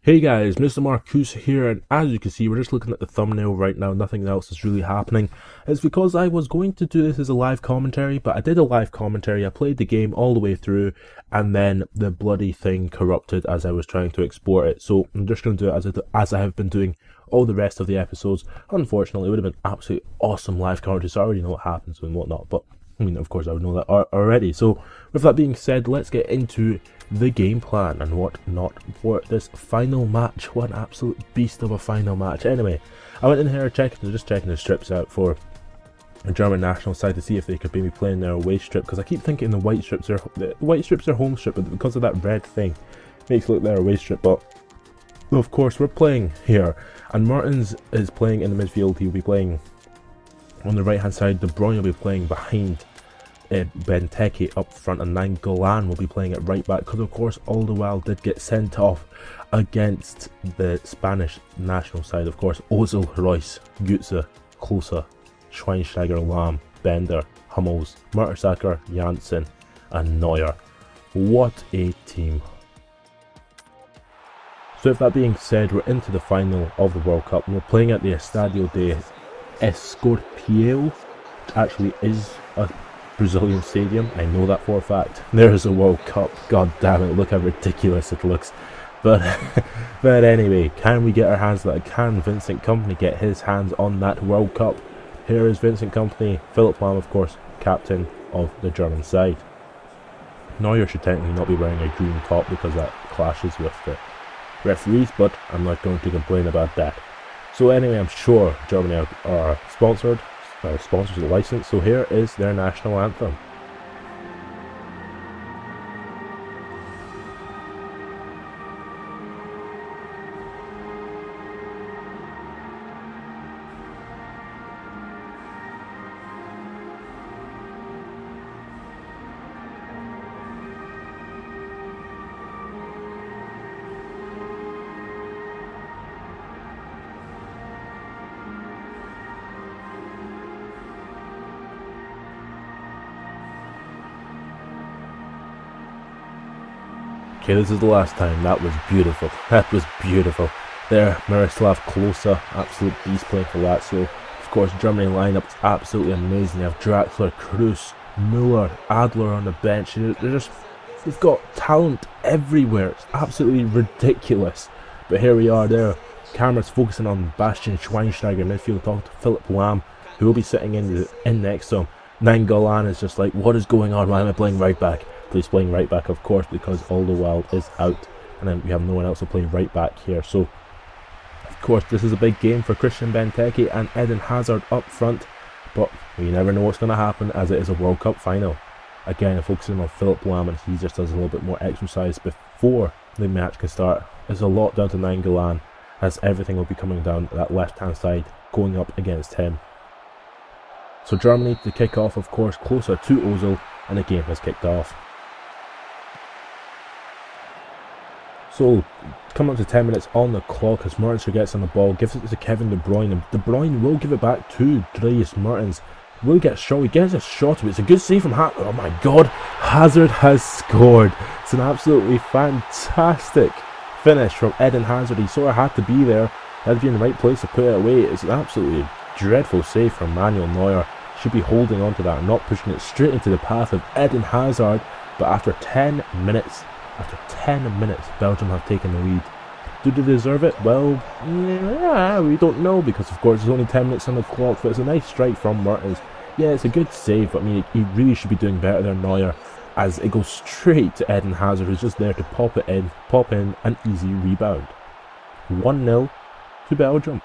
Hey guys, Mr. Marcus here, and as you can see, we're just looking at the thumbnail right now. Nothing else is really happening. It's because I was going to do this as a live commentary, but I did a live commentary. I played the game all the way through, and then the bloody thing corrupted as I was trying to export it. So I'm just going to do it as I have been doing all the rest of the episodes. Unfortunately, it would have been absolutely awesome live commentary, so I already know what happens and whatnot, but I mean, of course, I would know that already. So, with that being said, let's get into the game plan and whatnot for this final match. What an absolute beast of a final match. Anyway, I went in here just checking the strips out for the German national side to see if they could maybe play in their away strip, because I keep thinking the white strips are home strip, but because of that red thing, it makes it look their away strip. But of course, we're playing here, and Martins is playing in the midfield. He'll be playing on the right hand side. De Bruyne will be playing behind Benteke up front, and Lahm will be playing at right back, because of course Alderweireld did get sent off against the Spanish national side. Of course, Ozil, Royce, Götze, Klose, Schweinsteiger, Lahm, Bender, Hummels, Mertesacker, Janssen and Neuer. What a team. So with that being said, we're into the final of the World Cup, and we're playing at the Estadio de Escorpião, which actually is a Brazilian stadium. I know that for a fact. There's a World Cup. God damn it, look how ridiculous it looks. But but anyway, can we get our hands on that? Can Vincent Kompany get his hands on that World Cup? Here is Vincent Kompany. Philipp Lahm, of course, captain of the German side. Neuer should technically not be wearing a green top because that clashes with the referees, but I'm not going to complain about that. So anyway, I'm sure Germany are sponsored. Sponsors the license, so here is their national anthem. Okay, this is the last time. That was beautiful. That was beautiful. There, Miroslav Klose, absolute beast playing for Lazio. Of course, Germany lineup is absolutely amazing. They have Draxler, Kroos, Müller, Adler on the bench. They've got talent everywhere. It's absolutely ridiculous. But here we are there. Camera's focusing on Bastian Schweinsteiger midfield, talking to Philipp Lahm, who will be sitting in next to him. Nainggolan is just like, what is going on? Why am I playing right back? He's playing right back, of course, because Alderweireld is out, and then we have no one else to play right back here. So, of course, this is a big game for Christian Benteke and Eden Hazard up front, but we never know what's going to happen, as it is a World Cup final. Again, I'm focusing on Philipp Lahm, and he just does a little bit more exercise before the match can start. There's a lot down to Nainggolan, as everything will be coming down that left-hand side, going up against him. So Germany to kick off, of course, closer to Ozil, and the game has kicked off. So, coming up to 10 minutes on the clock as Mertens gets on the ball, gives it to Kevin De Bruyne, and De Bruyne will give it back to Dries Mertens. Will get a shot, he gets a shot, but it's a good save from Hazard. Oh my god, Hazard has scored. It's an absolutely fantastic finish from Eden Hazard. He sort of had to be there, had to be in the right place to put it away. It's an absolutely dreadful save from Manuel Neuer. Should be holding on to that and not pushing it straight into the path of Eden Hazard. But after 10 minutes, Belgium have taken the lead. Do they deserve it? Well, yeah, we don't know, because of course there's only 10 minutes on the clock, but it's a nice strike from Mertens. Yeah, it's a good save, but I mean, he really should be doing better than Neuer, as it goes straight to Eden Hazard, who's just there to pop in an easy rebound. 1-0 to Belgium.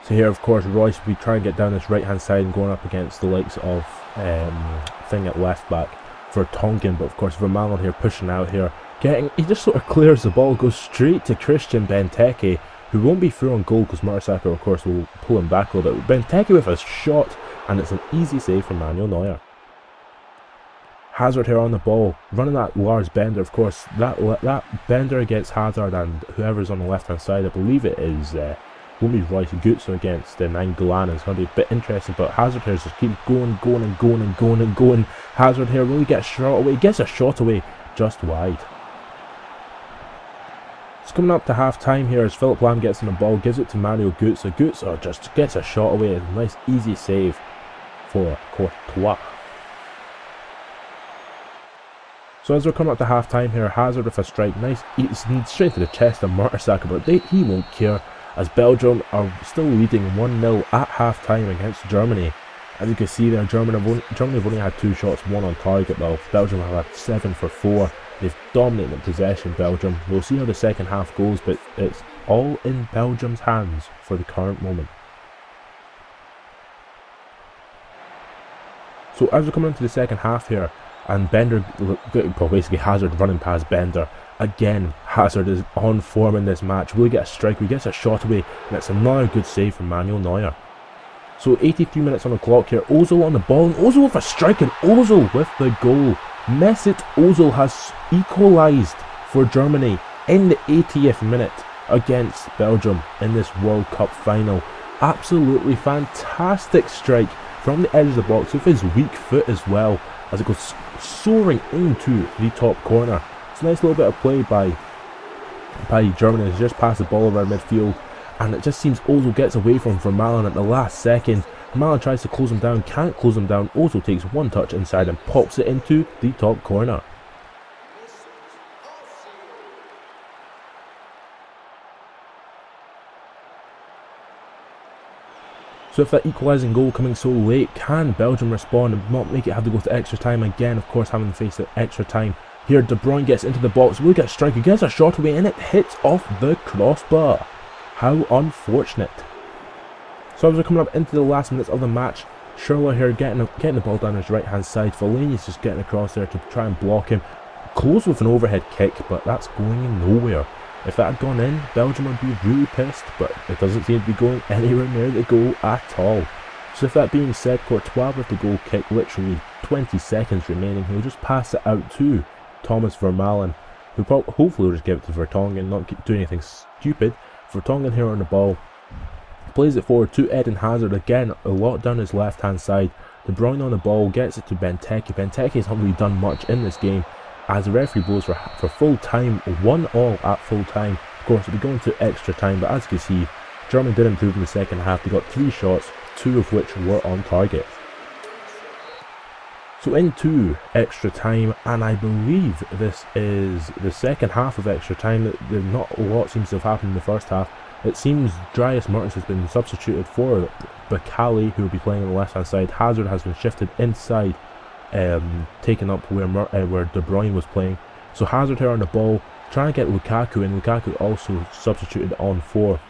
So here, of course, Royce will be trying to get down this right-hand side and going up against the likes of thing at left-back for Tonkin. But, of course, Vermaelen here pushing out here. He just sort of clears the ball, goes straight to Christian Benteke, who won't be through on goal because Mertesacker, of course, will pull him back a little bit. Benteke with a shot, and it's an easy save from Manuel Neuer. Hazard here on the ball, running at Lars Bender. Of course, that Bender against Hazard and whoever's on the left-hand side, I believe it is won't be Royce Goetze against Nainggolan. It's going to be a bit interesting, but Hazard here just keeps going. Hazard here will he get a shot away? He gets a shot away just wide. It's coming up to half time here as Philipp Lahm gets in the ball, gives it to Mario Götze. Götze just gets a shot away. A nice easy save for Courtois. So as we're coming up to half time here, Hazard with a strike, nice straight to the chest of Mertesacker, but he won't care as Belgium are still leading 1-0 at half time against Germany. As you can see there, Germany have only had 2 shots, 1 on target, while Belgium have had 7 for 4. They've dominated the possession, Belgium. We'll see how the second half goes, but it's all in Belgium's hands for the current moment. So as we're coming into the second half here, and Bender, well, basically Hazard running past Bender. Again, Hazard is on form in this match. Will he get a strike? He gets a shot away, and it's another good save from Manuel Neuer. So 83 minutes on the clock here. Ozil on the ball, and Ozil with a strike, and Ozil with the goal. Mesut Ozil has equalised for Germany in the 80th minute against Belgium in this World Cup final. Absolutely fantastic strike from the edge of the box with his weak foot as well, as it goes soaring into the top corner. It's a nice little bit of play by Germany. He's just passed the ball around midfield, and it just seems Ozil gets away from Vermaelen at the last second. Vermaelen tries to close him down, can't close him down. Ozil takes one touch inside and pops it into the top corner. So if that equalising goal coming so late, can Belgium respond and not make it have to go to extra time again? Of course, having to face the extra time. Here, De Bruyne gets into the box, will get a strike, he gets a shot away, and it hits off the crossbar. How unfortunate. So as we're coming up into the last minutes of the match, Schürrle here getting the ball down his right hand side. Fellaini's just getting across there to try and block him. Klose with an overhead kick, but that's going nowhere. If that had gone in, Belgium would be really pissed, but it doesn't seem to be going anywhere near the goal at all. So with that being said, Courtois with the goal kick, literally 20 seconds remaining, he'll just pass it out to Thomas Vermaelen, who hopefully will just give it to Vertonghen, not do anything stupid. Vertonghen here on the ball, plays it forward to Eden Hazard, again a lot down his left hand side. De Bruyne on the ball, gets it to Benteke. Benteke has not really done much in this game, as the referee blows for full time, 1-1 at full time. Of course, it'll be going to extra time, but as you can see, Germany did improve in the second half. They got 3 shots, 2 of which were on target. So into extra time, and I believe this is the second half of extra time. Not a lot seems to have happened in the first half. It seems Dries Mertens has been substituted for Bakali, who will be playing on the left hand side. Hazard has been shifted inside, taken up where De Bruyne was playing. So Hazard here on the ball, trying to get Lukaku in. Lukaku also substituted on for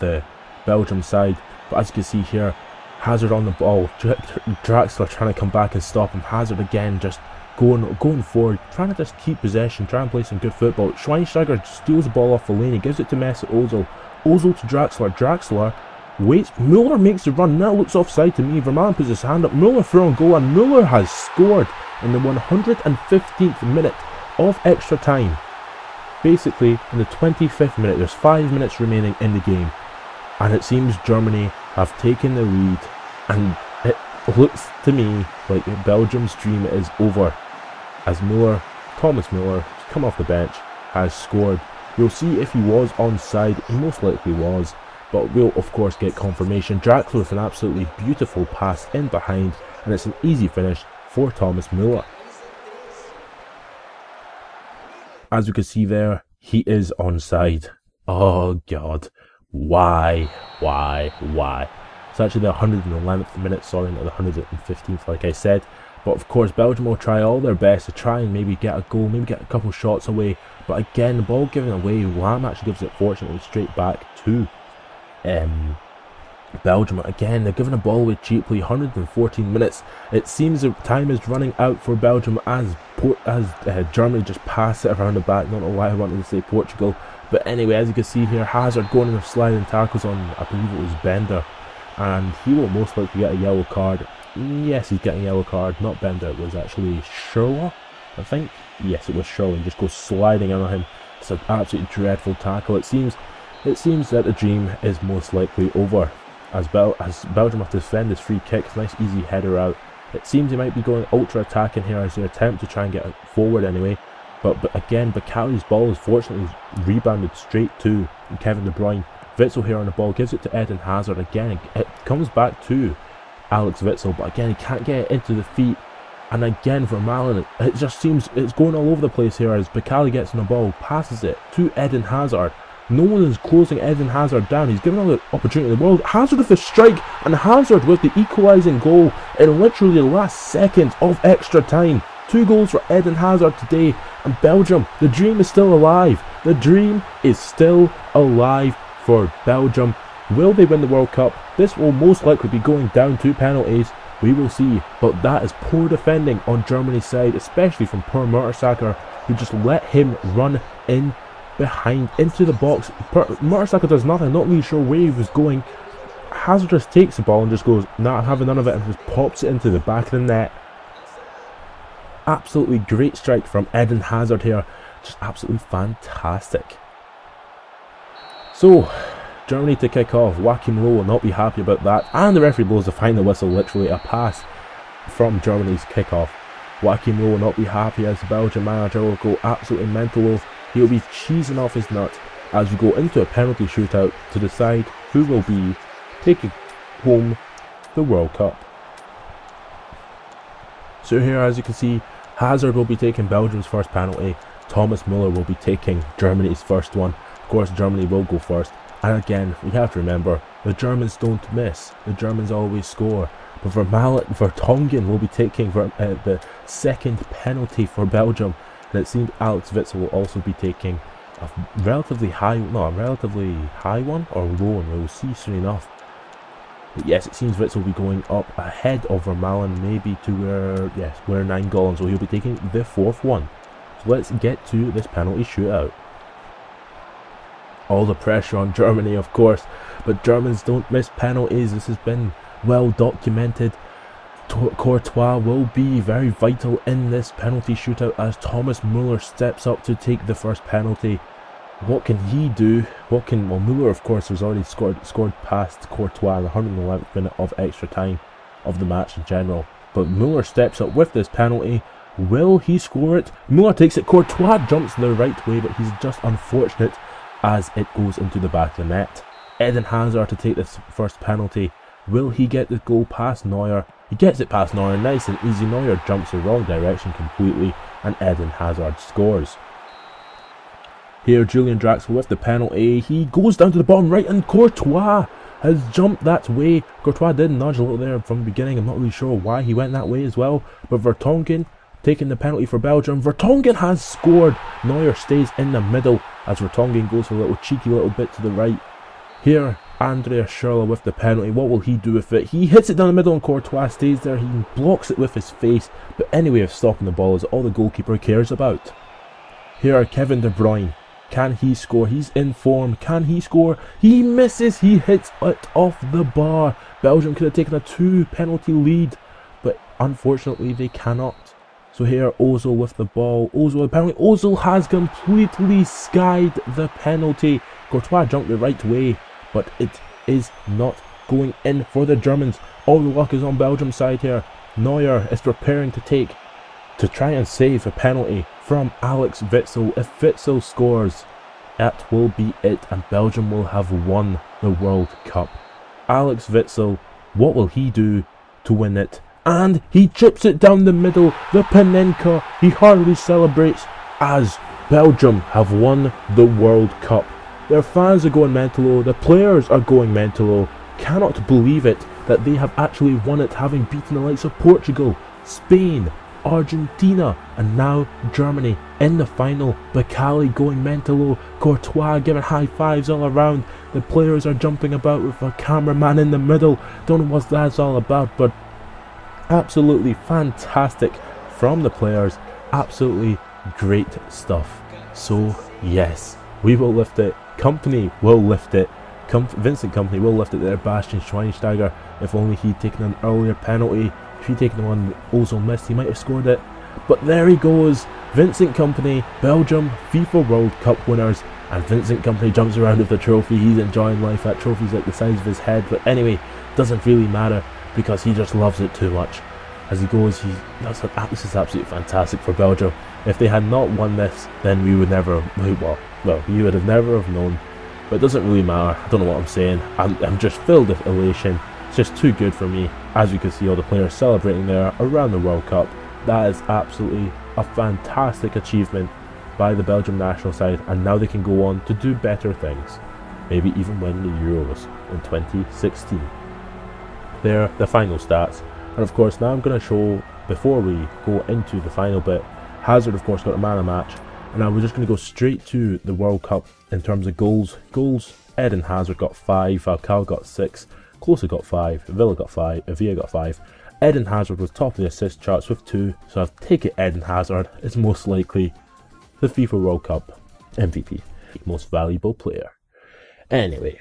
the Belgium side. But as you can see here, Hazard on the ball, Draxler trying to come back and stop him. Hazard again just going forward, trying to just keep possession, trying to play some good football. Schweinsteiger steals the ball off Fellaini, gives it to Mesut Ozil. Ozil to Draxler. Draxler waits. Müller makes the run. Now looks offside to me. Vermaelen puts his hand up. Müller through on goal, and Müller has scored in the 115th minute of extra time. Basically, in the 25th minute, there's 5 minutes remaining in the game, and it seems Germany have taken the lead, and it looks to me like Belgium's dream is over, as Thomas Müller, come off the bench, has scored. We'll see if he was onside. He most likely was, but we'll of course get confirmation. Draxler with an absolutely beautiful pass in behind, and it's an easy finish for Thomas Müller. As we can see there, he is onside. Oh god, why? It's actually the 111th minute, sorry, not the 115th like I said. But of course Belgium will try all their best to try and maybe get a goal, maybe get a couple shots away. But again, the ball given away, Lahm actually gives it fortunately straight back to Belgium. Again, they're giving the ball away cheaply. 114 minutes. It seems the time is running out for Belgium as Germany just pass it around the back. Not know why I wanted to say Portugal. But anyway, as you can see here, Hazard going in with sliding tackles on, I believe it was Bender. And he will most likely get a yellow card. Yes, he's getting a yellow card. Not Bender, it was actually Schürrle, I think. Yes, it was Schürrle. He just goes sliding on him. It's an absolutely dreadful tackle. It seems It seems that the dream is most likely over, as Belgium have to defend this free kick. Nice easy header out. It seems they might be going ultra attacking here as they attempt to try and get forward anyway. But again, Bakali's ball is fortunately rebounded straight to Kevin De Bruyne. Witsel here on the ball, gives it to Eden Hazard. Again, it comes back to Alex Witsel, but again, he can't get it into the feet. And again, for Malin, it just seems it's going all over the place here as Bakali gets on the ball, passes it to Eden Hazard. No one is closing Eden Hazard down. He's given all the opportunity in the world. Hazard with the strike, and Hazard with the equalising goal in literally the last seconds of extra time. 2 goals for Eden Hazard today, and Belgium, the dream is still alive. The dream is still alive for Belgium. Will they win the World Cup? This will most likely be going down to penalties. We will see, but that is poor defending on Germany's side, especially from poor Mertesacker, who just let him run in behind into the box. Mertesacker does nothing, not really sure where he was going. Hazard just takes the ball and just goes, nah, I'm having none of it, and just pops it into the back of the net. Absolutely great strike from Eden Hazard here, just absolutely fantastic. So, Germany to kick off. Joachim Low will not be happy about that, and the referee blows the final whistle. Literally a pass from Germany's kickoff. Joachim Low will not be happy as the Belgian manager will go absolutely mental. He'll be cheesing off his nut as we go into a penalty shootout to decide who will be taking home the World Cup. So here, as you can see, Hazard will be taking Belgium's first penalty. Thomas Müller will be taking Germany's first one. Of course, Germany will go first. And again, we have to remember, the Germans don't miss. The Germans always score. But Vertonghen will be taking the second penalty for Belgium. And it seems Alex Witsel will also be taking a relatively high one, or low one. We'll see soon enough. But yes, it seems Witsel will be going up ahead of Vermaelen, maybe to where Nainggolan. So he'll be taking the fourth one. So let's get to this penalty shootout. All the pressure on Germany, of course, but Germans don't miss penalties. This has been well documented. Courtois will be very vital in this penalty shootout as Thomas Müller steps up to take the first penalty. What can he do? Well, Müller, of course, has already scored past Courtois in the 111th minute of extra time of the match in general. But Müller steps up with this penalty. Will he score it? Müller takes it. Courtois jumps the right way, but he's just unfortunate as it goes into the back of the net. Eden Hazard to take this first penalty. Will he get the goal past Neuer? He gets it past Neuer, nice and easy. Neuer jumps the wrong direction completely, and Eden Hazard scores. Here, Julian Draxler with the penalty. He goes down to the bottom right, and Courtois has jumped that way. Courtois did nudge a little there from the beginning. I'm not really sure why he went that way as well. But Vertonghen taking the penalty for Belgium. Vertonghen has scored. Neuer stays in the middle as Vertonghen goes for a little cheeky little bit to the right. Here, Andreas Schürrle with the penalty. What will he do with it? He hits it down the middle and Courtois stays there. He blocks it with his face. But any way of stopping the ball is all the goalkeeper cares about. Here, Kevin De Bruyne. Can he score? He's in form. Can he score? He misses. He hits it off the bar. Belgium could have taken a 2 penalty lead, but unfortunately they cannot. So here, Ozil with the ball. Ozil with the penalty. Ozil has completely skied the penalty. Courtois jumped the right way, but it is not going in for the Germans. All the luck is on Belgium's side here. Neuer is preparing to try and save a penalty from Alex Witsel. If Witsel scores, that will be it, and Belgium will have won the World Cup. Alex Witsel, what will he do to win it? And he chips it down the middle, the Panenka. He hardly celebrates as Belgium have won the World Cup. Their fans are going mental, the players are going mental. Cannot believe it that they have actually won it, having beaten the likes of Portugal, Spain, Argentina, and now Germany in the final. Bakali going mental, Courtois giving high fives all around. The players are jumping about with a cameraman in the middle. Don't know what that's all about, but absolutely fantastic from the players. Absolutely great stuff. So yes, we will lift it. Kompany will lift it. Vincent Kompany will lift it there. Bastian Schweinsteiger, if only he'd taken an earlier penalty. If he'd taken the one Ozil missed, he might have scored it. But there he goes, Vincent Kompany, Belgium FIFA World Cup winners, and Vincent Kompany jumps around with the trophy. He's enjoying life. That trophy's like the size of his head, but anyway, doesn't really matter because he just loves it too much. As he goes, this is absolutely fantastic for Belgium. If they had not won this, then we would never, well, you would have never have known. But it doesn't really matter. I don't know what I'm saying. I'm just filled with elation. It's just too good for me. As you can see, all the players celebrating there around the World Cup. That is absolutely a fantastic achievement by the Belgium national side, and now they can go on to do better things. Maybe even win the Euros in 2016. There, the final stats. And of course, now I'm going to show, before we go into the final bit, Hazard of course got a man of the match, and now we're just going to go straight to the World Cup in terms of goals. Eden Hazard got 5, Falcao got 6, Klose got 5, Villa got 5, Villa got 5. Eden Hazard was top of the assist charts with 2, so I'll take it Eden Hazard is most likely the FIFA World Cup MVP, most valuable player. Anyway,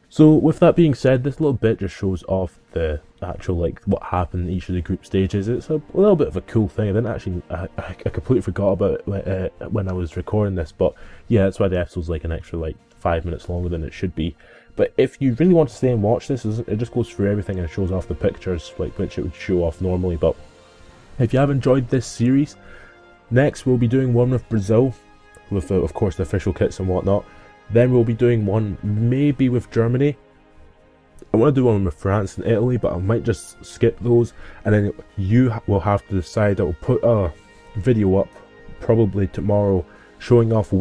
so with that being said, this little bit just shows off the actual, like, what happened in each of the group stages. It's a little bit of a cool thing. I didn't actually, I completely forgot about it when I was recording this, but yeah, that's why the episode's like an extra, like, 5 minutes longer than it should be. But if you really want to stay and watch this, it just goes through everything and shows off the pictures, like, which it would show off normally. But if you have enjoyed this series, next we'll be doing one with Brazil, with of course the official kits and whatnot. Then we'll be doing one maybe with Germany. I want to do one with France and Italy, but I might just skip those, and then you will have to decide. I will put a video up probably tomorrow showing off I'll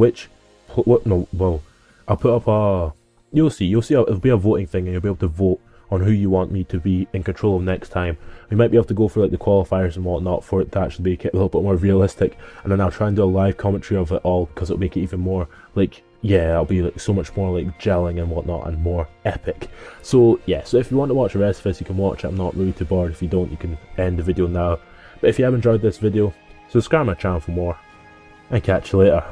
put up a, you'll see it'll be a voting thing, and you'll be able to vote on who you want me to be in control of next time. We might be able to go for like the qualifiers and whatnot for it to actually make it a little bit more realistic, and then I'll try and do a live commentary of it all, because it'll make it even more like, yeah, it'll be like so much more like gelling and whatnot and more epic. So yeah, so if you want to watch the rest of this, you can watch it. I'm not really too bored. If you don't, you can end the video now. But if you have enjoyed this video, subscribe to my channel for more, and catch you later.